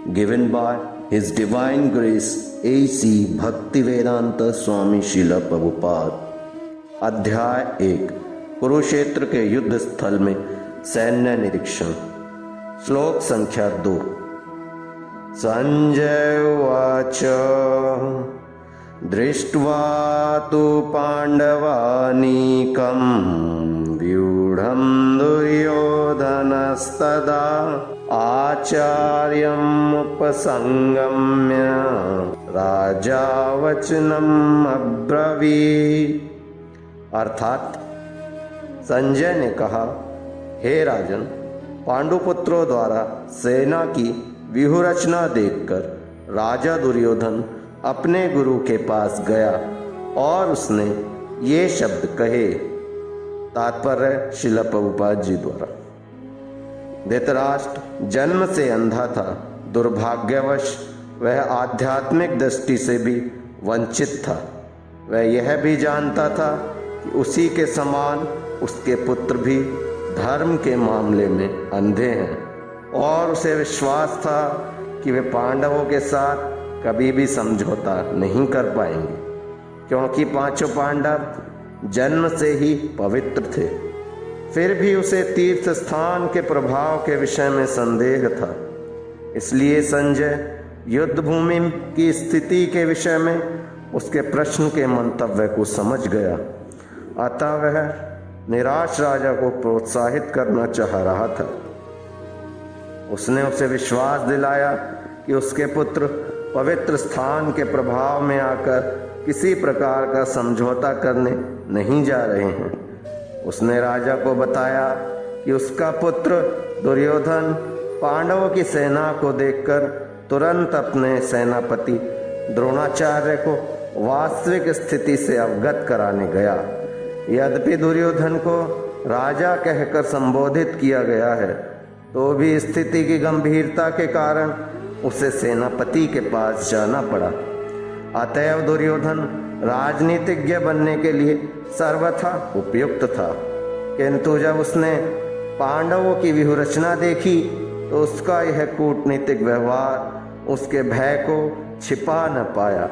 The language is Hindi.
given by His Divine Grace A.C. Bhaktivedanta Swami Srila Prabhupada। अध्याय 1 कुरुक्षेत्र के युद्ध स्थल में सैन्य निरीक्षण। श्लोक संख्या 2। संजय उवाच दृष्ट्वा तु पाण्डवानीकं व्यूढं दुर्योधनस्तदा आचार्यम् उपसंगम्य राजा वचनम् अब्रवीत्। अर्थात संजय ने कहा, हे राजन, पांडुपुत्रों द्वारा सेना की व्यूहरचना देखकर राजा दुर्योधन अपने गुरु के पास गया और उसने ये शब्द कहे। तात्पर्य श्रील प्रभुपाद जी द्वारा। धृतराष्ट्र जन्म से अंधा था। दुर्भाग्यवश वह आध्यात्मिक दृष्टि से भी वंचित था। वह यह भी जानता था कि उसी के समान उसके पुत्र भी धर्म के मामले में अंधे हैं, और उसे विश्वास था कि वे पांडवों के साथ कभी भी समझौता नहीं कर पाएंगे, क्योंकि पांचों पांडव जन्म से ही पवित्र थे। फिर भी उसे तीर्थ स्थान के प्रभाव के विषय में संदेह था। इसलिए संजय युद्ध भूमि की स्थिति के विषय में उसके प्रश्न के मंतव्य को समझ गया। अतः वह निराश राजा को प्रोत्साहित करना चाह रहा था। उसने उसे विश्वास दिलाया कि उसके पुत्र पवित्र स्थान के प्रभाव में आकर किसी प्रकार का समझौता करने नहीं जा रहे हैं। उसने राजा को बताया कि उसका पुत्र दुर्योधन पांडवों की सेना को देखकर तुरंत अपने सेनापति द्रोणाचार्य को वास्तविक स्थिति से अवगत कराने गया। यद्यपि दुर्योधन को राजा कहकर संबोधित किया गया है, तो भी स्थिति की गंभीरता के कारण उसे सेनापति के पास जाना पड़ा। अतएव दुर्योधन राजनीतिज्ञ बनने के लिए सर्वथा उपयुक्त था, किंतु जब उसने पांडवों की व्यूहरचना देखी तो उसका यह कूटनीतिक व्यवहार उसके भय को छिपा न पाया।